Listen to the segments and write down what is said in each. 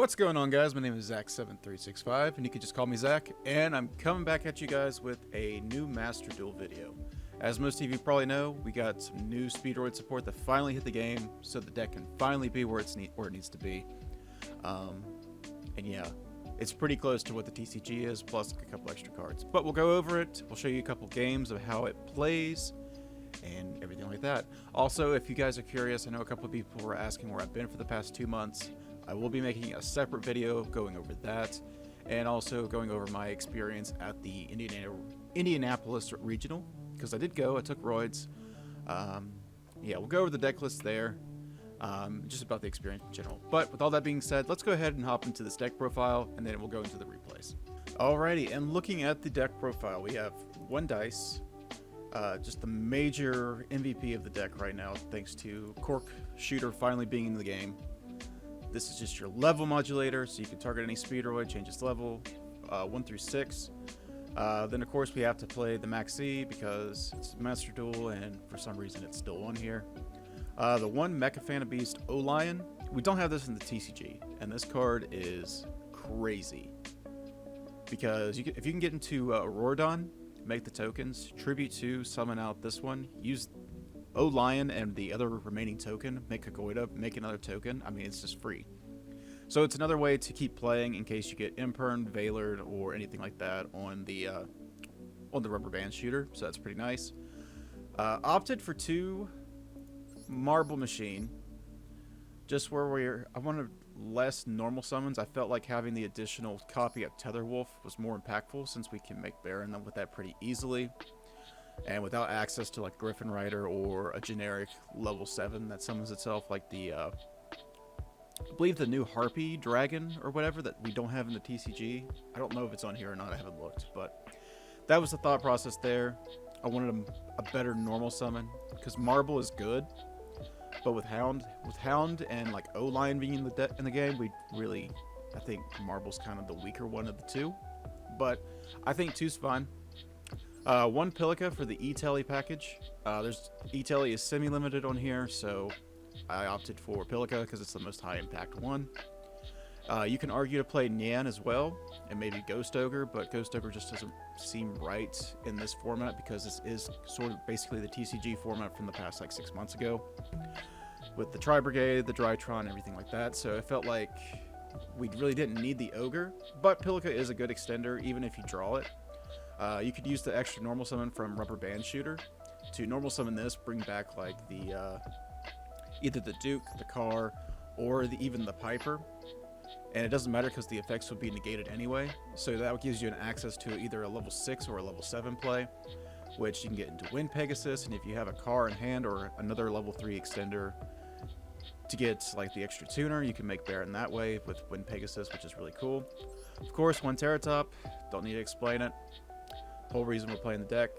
What's going on, guys? My name is Zach7365, and you can just call me Zach, and I'm coming back at you guys with a new Master Duel video. As most of you probably know, we got some new Speedroid support that finally hit the game, so the deck can finally be where it needs to be. And yeah, it's pretty close to what the TCG is, plus a couple extra cards. But we'll go over it, we'll show you a couple games of how it plays, and everything like that. Also, if you guys are curious, I know a couple of people were asking where I've been for the past 2 months. I will be making a separate video going over that, and also going over my experience at the Indianapolis Regional, because I did go, I took roids. Yeah, we'll go over the deck list there, just about the experience in general. But with all that being said, let's go ahead and hop into this deck profile, and then we'll go into the replays. Alrighty, and looking at the deck profile, we have one dice, just the major MVP of the deck right now, thanks to Cork Shooter finally being in the game. This is just your level modulator, so you can target any Speedroid, change its level, 1 through 6. Then of course we have to play the Maxi because it's Master Duel, and for some reason it's still on here. The one Mecha Phantom Beast O-Lion, we don't have this in the TCG, and this card is crazy. Because if you can get into Auroradon, make the tokens, Tribute 2, summon out this one, use O-Lion and the other remaining token, make a Goida, make another token. I mean, it's just free. So it's another way to keep playing in case you get Imperned, Veilered, or anything like that on the rubber band shooter. So that's pretty nice. Opted for 2 Marble Machine, just where I wanted less normal summons. I felt like having the additional copy of Tetherwolf was more impactful, since we can make Baron with that pretty easily. And without access to like Griffin Rider or a generic level 7 that summons itself, like the I believe the new Harpy Dragon or whatever that we don't have in the TCG. I don't know if it's on here or not, I haven't looked, but that was the thought process there. I wanted a better normal summon, because Marble is good, but with Hound and like O-Lion being in the game, I think Marble's kind of the weaker one of the two, but I think 2's fine. 1 Pilica for the E-Telly package. There's E-Telly is semi-limited on here, so I opted for Pilica because it's the most high-impact one. You can argue to play Nyan as well, and maybe Ghost Ogre, but Ghost Ogre just doesn't seem right in this format, because this is sort of basically the TCG format from the past like 6 months ago, with the Tri-Brigade, the Drytron, everything like that. So it felt like we really didn't need the Ogre, but Pilica is a good extender even if you draw it. You could use the extra normal summon from Rubber Band Shooter to normal summon this, bring back like the either the Duke, the Car, or even the Piper. And it doesn't matter because the effects would be negated anyway, so that gives you an access to either a level 6 or a level 7 play, which you can get into Wind Pegasus, and if you have a Car in hand or another level 3 extender to get like the extra tuner, you can make Baron that way with Wind Pegasus, which is really cool. Of course, 1 Teratop, don't need to explain it. Whole reason we're playing the deck.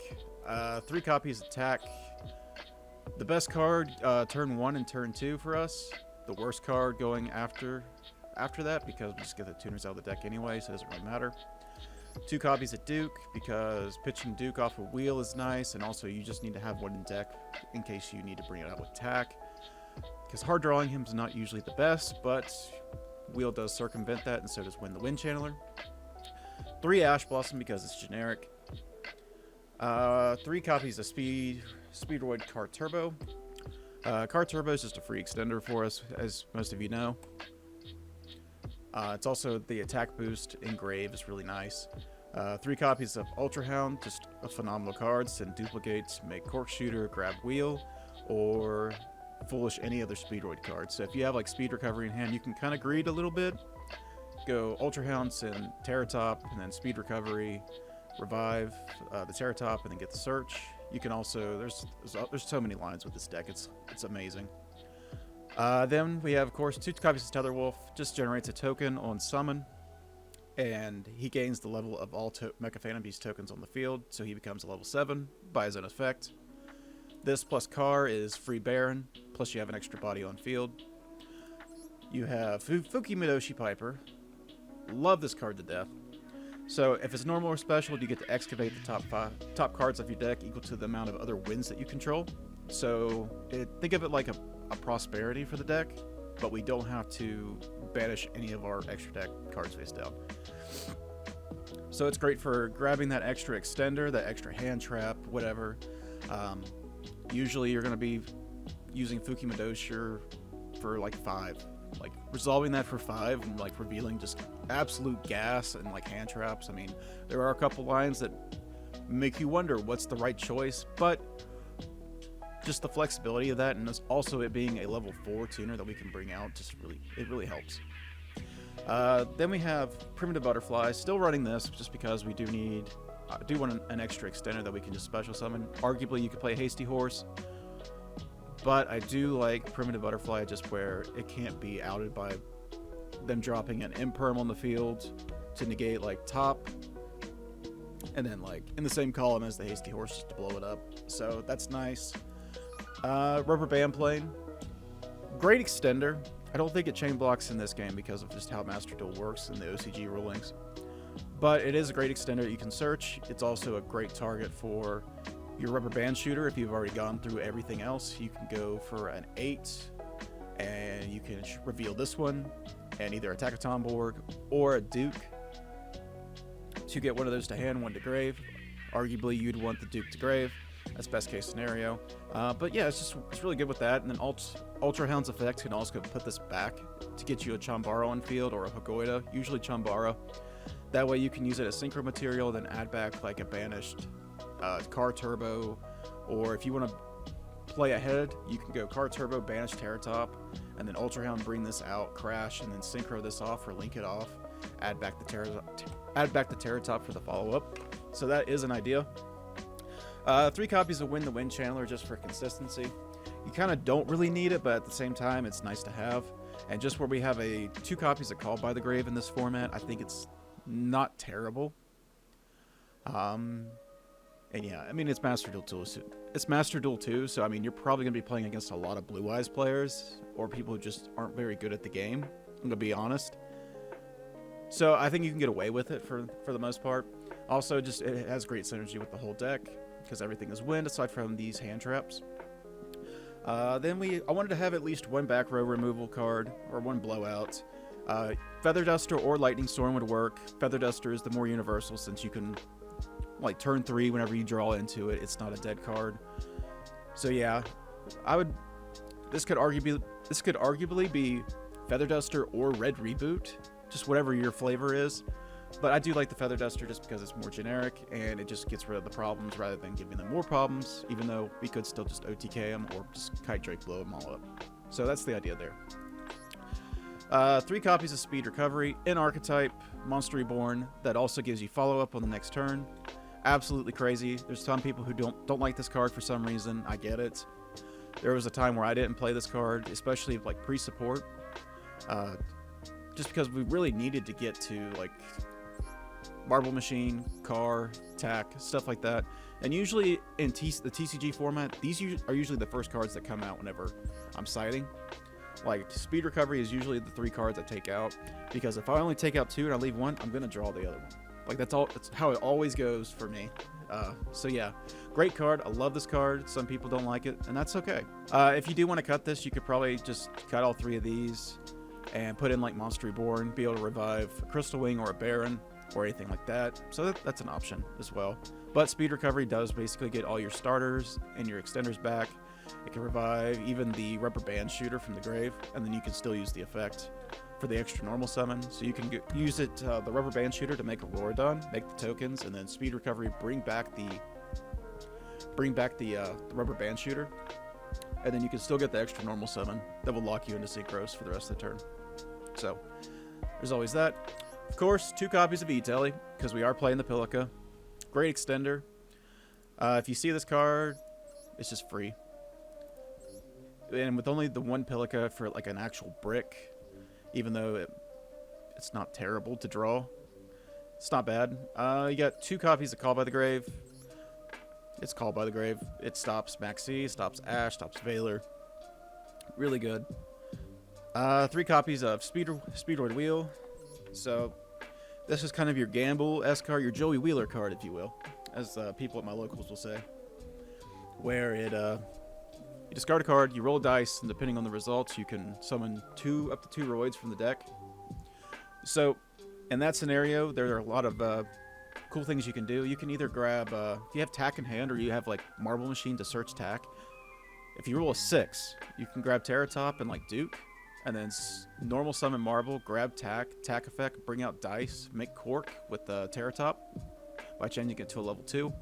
3 copies attack. The best card turn 1 and turn 2 for us. The worst card going after that, because we just get the tuners out of the deck anyway, so it doesn't really matter. 2 copies at Duke, because pitching Duke off a wheel is nice, and also you just need to have one in deck in case you need to bring it out with attack, because hard drawing him is not usually the best, but wheel does circumvent that, and so does Win the Wind Channeler. 3 Ash Blossom, because it's generic. 3 copies of Speedroid Car Turbo. Car Turbo is just a free extender for us, as most of you know. It's also the attack boost. Engrave is really nice. 3 copies of Ultra Hound, just a phenomenal card. Send duplicates, make Cork Shooter, grab Wheel, or Foolish any other Speedroid card. So if you have like Speed Recovery in hand, you can kind of greed a little bit. Go Ultra Hound, send Teratop, and then Speed Recovery, revive the Teratop, and then get the Search. You can also, there's so many lines with this deck, it's amazing. Then we have, of course, 2 copies of Tetherwolf, just generates a token on summon, and he gains the level of all Mecha Phantom Beast tokens on the field, so he becomes a level 7 by his own effect. This plus Car is free Baron, plus you have an extra body on field. You have Fuki Midoshi Piper. Love this card to death. So if it's normal or special, you get to excavate the top cards of your deck equal to the amount of other wins that you control. So think of it like a prosperity for the deck, but we don't have to banish any of our extra deck cards face down. So it's great for grabbing that extra extender, that extra hand trap, whatever. Usually you're going to be using Fukimadoshi for like 5. Like resolving that for 5 and like revealing just absolute gas and like hand traps. I mean, there are a couple lines that make you wonder what's the right choice, but just the flexibility of that, and also it being a level 4 tuner that we can bring out, it really helps. Then we have Primitive Butterfly, still running this just because we do want an extra extender that we can just special summon. Arguably you could play Hasty Horse, but I do like Primitive Butterfly just where it can't be outed by them dropping an Imperm on the field to negate like top, and then like in the same column as the Hasty Horse just to blow it up. So that's nice. Rubber Band Plane, great extender. I don't think it chain blocks in this game because of just how Master Duel works in the OCG rulings, but it is a great extender you can search. It's also a great target for your Rubber Band Shooter. If you've already gone through everything else, you can go for an 8 and you can reveal this one and either attack a Tomborg or a Duke to get one of those to hand, one to grave. Arguably you'd want the Duke to grave. That's best case scenario. But yeah, it's really good with that. And then Ultra Hound's effect can also put this back to get you a Chambara on field or a Hagoida, usually Chambara. That way you can use it as synchro material, then add back like a banished Car Turbo, or if you want to play ahead, you can go Car Turbo, banish Terratop, and then Ultra Hound bring this out, crash, and then synchro this off or link it off. Add back the Terratop for the follow-up. So that is an idea. 3 copies of Win the Wind Channeler just for consistency. You kind of don't really need it, but at the same time, it's nice to have. And just where we have 2 copies of Called by the Grave in this format, I think it's not terrible. And yeah, I mean, it's Master Duel 2. It's Master Duel 2, so I mean, you're probably going to be playing against a lot of Blue Eyes players, or people who just aren't very good at the game, I'm going to be honest. So I think you can get away with it for the most part. Also, just it has great synergy with the whole deck, because everything is wind aside from these hand traps. Then I wanted to have at least 1 back row removal card, or 1 blowout. Feather Duster or Lightning Storm would work. Feather Duster is the more universal since you can, like, turn 3 whenever you draw into it. It's not a dead card. So yeah, this could arguably be Feather Duster or Red Reboot, just whatever your flavor is. But I do like the Feather Duster just because it's more generic and it just gets rid of the problems rather than giving them more problems, even though we could still just OTK them or just Kite Drake blow them all up. So that's the idea there. 3 copies of Speed Recovery in Archetype, Monster Reborn, that also gives you follow-up on the next turn. Absolutely crazy. There's some people who don't like this card for some reason. I get it. There was a time where I didn't play this card, especially like pre-support, just because we really needed to get to like Marble Machine, Car, Tack, stuff like that. And usually in the TCG format, these are usually the first cards that come out whenever I'm siding. Like, Speed Recovery is usually the 3 cards I take out, because if I only take out 2 and I leave 1, I'm going to draw the other one. Like, that's how it always goes for me. So yeah, great card. I love this card. Some people don't like it, and that's okay. If you do want to cut this, you could probably just cut all 3 of these and put in like Monster Reborn, be able to revive a Crystal Wing or a Baron or anything like that. So that's an option as well. But Speed Recovery does basically get all your starters and your extenders back. It can revive even the Rubber Band Shooter from the grave, and then you can still use the effect for the extra normal summon. So you can use it, the Rubber Band Shooter, to make a Rorodon, make the tokens, and then Speed Recovery bring back the Rubber Band Shooter, and then you can still get the extra normal summon that will lock you into synchros for the rest of the turn. So there's always that. Of course, 2 copies of E-Telly, because we are playing the Pilica. Great extender. If you see this card, it's just free. And with only the 1 Pilica for like an actual brick, even though it's not terrible to draw, it's not bad. You got 2 copies of Call by the Grave. It's Call by the Grave. It stops Maxi, stops Ash, stops Valor. Really good. 3 copies of Speedroid Wheel. So this is kind of your Gamble-esque card, your Joey Wheeler card, if you will, as people at my locals will say, where it you discard a card, you roll a dice, and depending on the results, you can summon up to two Roids from the deck. So in that scenario, there are a lot of cool things you can do. You can either grab, if you have tack in hand or you have like Marble Machine to search tack, if you roll a 6, you can grab Terratop and like Duke, and then normal summon Marble, grab tack, tack effect, bring out dice, make Cork with the Terratop by changing it to a level 2.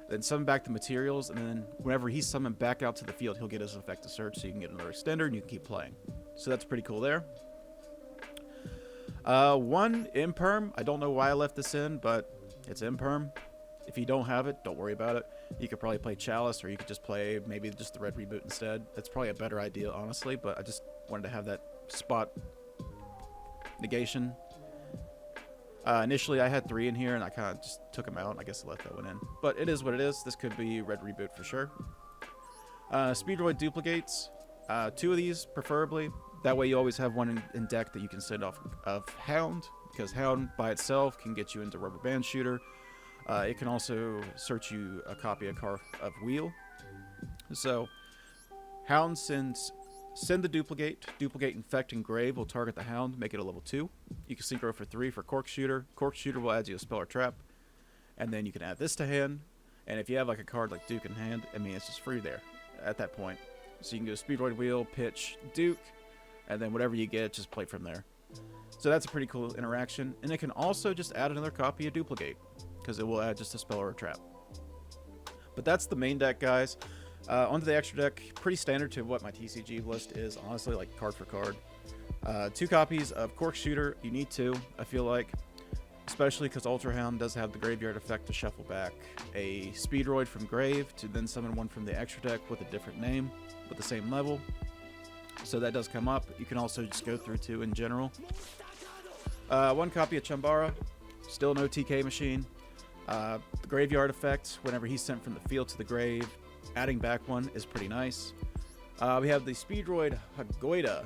Then summon back the materials, and then whenever he's summoned back out to the field, he'll get his effect to search, so you can get another extender and you can keep playing. So that's pretty cool there. One imperm. I don't know why I left this in, but it's imperm. If you don't have it, don't worry about it. You could probably play Chalice, or you could just play maybe just the red reboot instead. That's probably a better idea, honestly, but I just wanted to have that spot negation. Initially, I had 3 in here, and I kind of just took them out, and I guess I left that one in. But it is what it is. This could be red reboot for sure. Speedroid duplicates. 2 of these, preferably. That way you always have one in deck that you can send off of Hound, because Hound by itself can get you into Rubber Band Shooter. It can also search you a copy of Wheel. So, Hound send the duplicate. Duplicate Infect Engrave will target the Hound, make it a level 2. You can synchro for 3 for Cork Shooter. Cork Shooter will add you a spell or trap. And then you can add this to hand. And if you have like a card like Duke in hand, I mean, it's just free there at that point. So you can go Speedroid Wheel, pitch, Duke, and then whatever you get, just play from there. So that's a pretty cool interaction. And it can also just add another copy of Duplicate, because it will add just a spell or a trap. But that's the main deck, guys. Onto the extra deck, pretty standard to what my TCG list is, honestly, like card for card. 2 copies of Cork Shooter. You need 2, I feel like. Especially because Ultra Hound does have the graveyard effect to shuffle back a Speedroid from grave to then summon one from the extra deck with a different name with the same level. So that does come up. You can also just go through 2 in general. 1 copy of Chambara. Still no TK machine. The graveyard effect, whenever he's sent from the field to the grave, adding back one is pretty nice. We have the Speedroid Hagoida.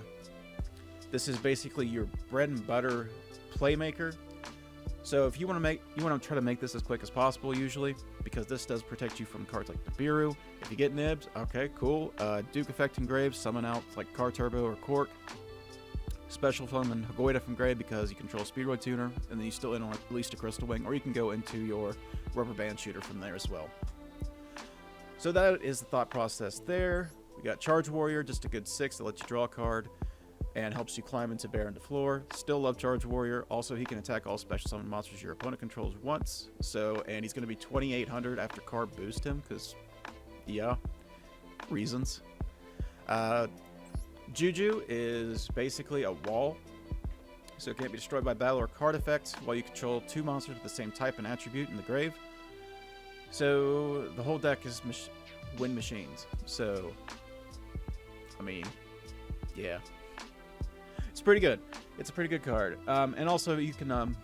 This is basically your bread and butter playmaker. So if you want to try to make this as quick as possible, usually, because this does protect you from cards like Nibiru. If you get nibs, okay, cool. Duke effect in grave, summon out like Car Turbo or Cork. Special summon Hagoida from grave because you control Speedroid Tuner, and then you still in on at least a Crystal Wing, or you can go into your Rubber Band Shooter from there as well. So that is the thought process there. We got Charge Warrior, just a good 6 that lets you draw a card and helps you climb into Baron to floor. Still love Charge Warrior. Also, he can attack all special summon monsters your opponent controls once. So, and he's going to be 2,800 after card boost him, because, yeah, reasons. Juju is basically a wall. So it can't be destroyed by battle or card effects while you control 2 monsters with the same type and attribute in the grave. So the whole deck is wind machines. So, I mean, yeah. It's pretty good. It's a pretty good card. And also you can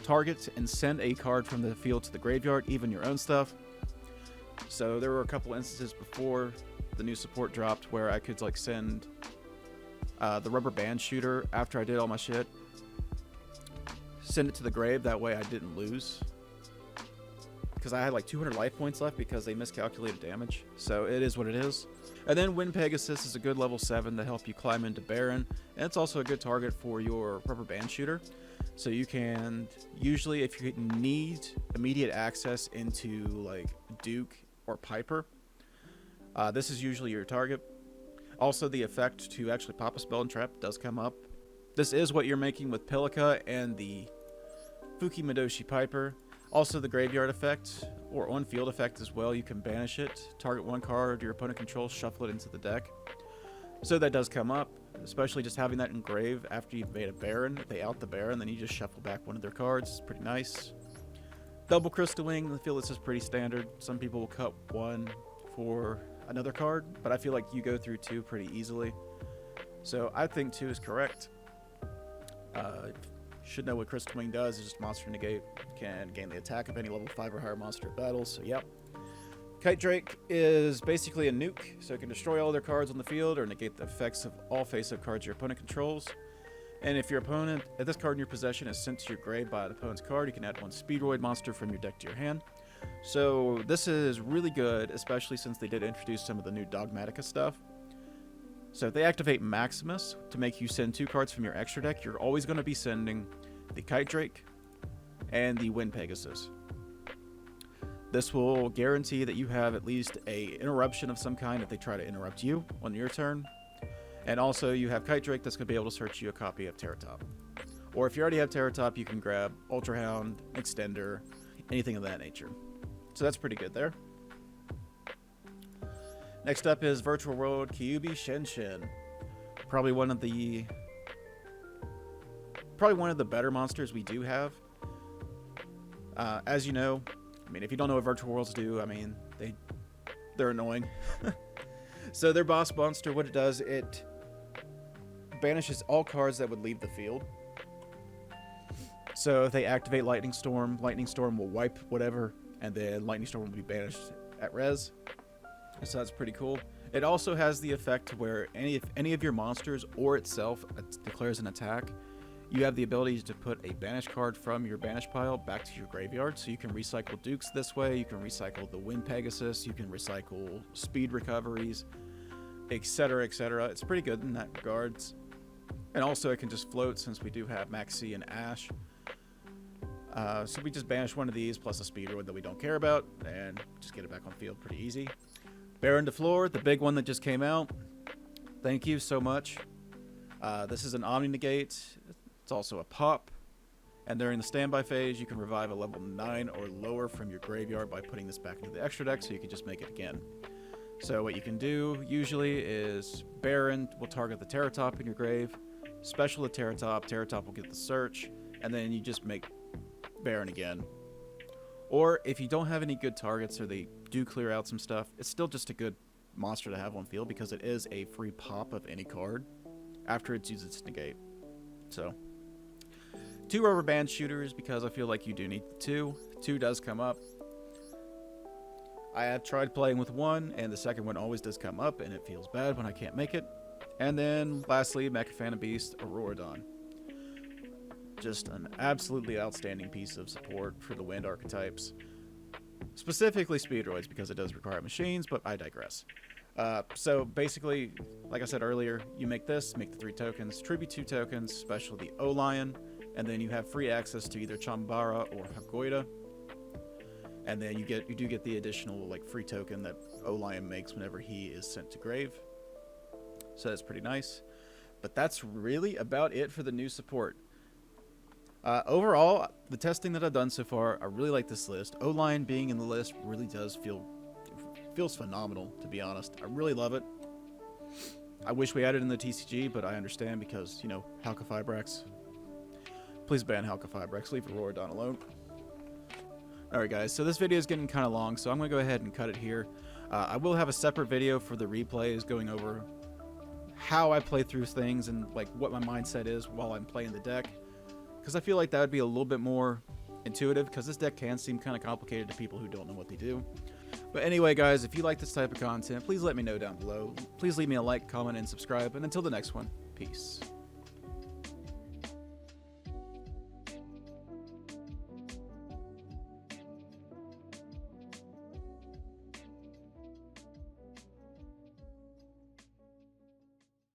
target and send a card from the field to the graveyard, even your own stuff. So there were a couple instances before the new support dropped where I could like send the Rubber Band Shooter after I did all my shit. Send it to the grave, that way I didn't lose. Because I had like 200 life points left because they miscalculated damage. So it is what it is. And then Wind Pegasus is a good level 7 to help you climb into Baron. And it's also a good target for your Rubber Band Shooter. So you can, usually if you need immediate access into like Duke or Piper, this is usually your target. Also the effect to actually pop a spell and trap does come up. This is what you're making with Pelica and the Fuki Madoshi Piper. Also the graveyard effect, or on-field effect as well. You can banish it, target 1 card your opponent controls, shuffle it into the deck. So that does come up, especially just having that engrave after you've made a Baron. If they out the Baron, then you just shuffle back one of their cards. It's pretty nice. Double Crystal Wing, I feel this is pretty standard. Some people will cut 1 for another card, but I feel like you go through 2 pretty easily. So I think 2 is correct. Should know what Crystal Wing does. Is just monster negate. Can gain the attack of any level 5 or higher monster at battle. So yep. Kite Drake is basically a nuke, so it can destroy all their cards on the field or negate the effects of all face-up cards your opponent controls. And if your opponent, if this card in your possession is sent to your grave by an opponent's card, you can add 1 Speedroid monster from your deck to your hand. So this is really good, especially since they did introduce some of the new Dogmatica stuff. So if they activate Maximus to make you send 2 cards from your extra deck, you're always going to be sending the Kite Drake and the Wind Pegasus. This will guarantee that you have at least a interruption of some kind if they try to interrupt you on your turn. And also you have Kite Drake that's going to be able to search you a copy of Terra Top. Or if you already have Terra Top, you can grab Ultra Hound, Extender, anything of that nature. So that's pretty good there. Next up is Virtual World Kyuubi Shenshin. Probably one of the better monsters we do have. As you know, I mean, if you don't know what Virtual Worlds do, I mean, they're annoying. So their boss monster, what it does, it banishes all cards that would leave the field. So if they activate Lightning Storm will wipe whatever, and then Lightning Storm will be banished at res. So that's pretty cool. It also has the effect where if any of your monsters or itself declares an attack, you have the ability to put a banish card from your banish pile back to your graveyard. So you can recycle Dukes this way, you can recycle the Wind Pegasus, you can recycle speed recoveries, etc, etc. It's pretty good in that regards. And also it can just float since we do have Maxi and Ash. So we just banish one of these plus a Speedroid that we don't care about and just get it back on field pretty easy. Baron DeFleur, the big one that just came out. Thank you so much. This is an Omni Negate. It's also a pop. And during the standby phase, you can revive a level 9 or lower from your graveyard by putting this back into the extra deck so you can just make it again. So what you can do usually is Baron will target the Terra Top in your grave, special the Terra Top will get the search, and then you just make Baron again. Or if you don't have any good targets or they do clear out some stuff, it's still just a good monster to have on field because it is a free pop of any card after it's used its negate. So 2 rubber band shooters because I feel like you do need 2. 2 does come up. I have tried playing with 1 and the second one always does come up and it feels bad when I can't make it. And then lastly, Mecha Phantom Beast Auroradon. Just an absolutely outstanding piece of support for the wind archetypes. Specifically Speedroids because it does require machines, but I digress. So basically, like I said earlier, you make this, make the 3 tokens, tribute 2 tokens, special the O-Lion, and then you have free access to either Chambara or Hagoida. And then you do get the additional like free token that O-Lion makes whenever he is sent to grave. So that's pretty nice. But that's really about it for the new support. Overall, the testing that I've done so far, I really like this list. O-Lion being in the list really does feels phenomenal, to be honest. I really love it. I wish we added in the TCG, but I understand because, you know, Halka-Fibrax. Please ban Halka-Fibrax. Leave Auroradon alone. Alright guys, so this video is getting kind of long, so I'm going to go ahead and cut it here. I will have a separate video for the replays going over how I play through things and like what my mindset is while I'm playing the deck. Because I feel like that would be a little bit more intuitive, because this deck can seem kind of complicated to people who don't know what they do. But anyway, guys, if you like this type of content, please let me know down below. Please leave me a like, comment, and subscribe. And until the next one, peace.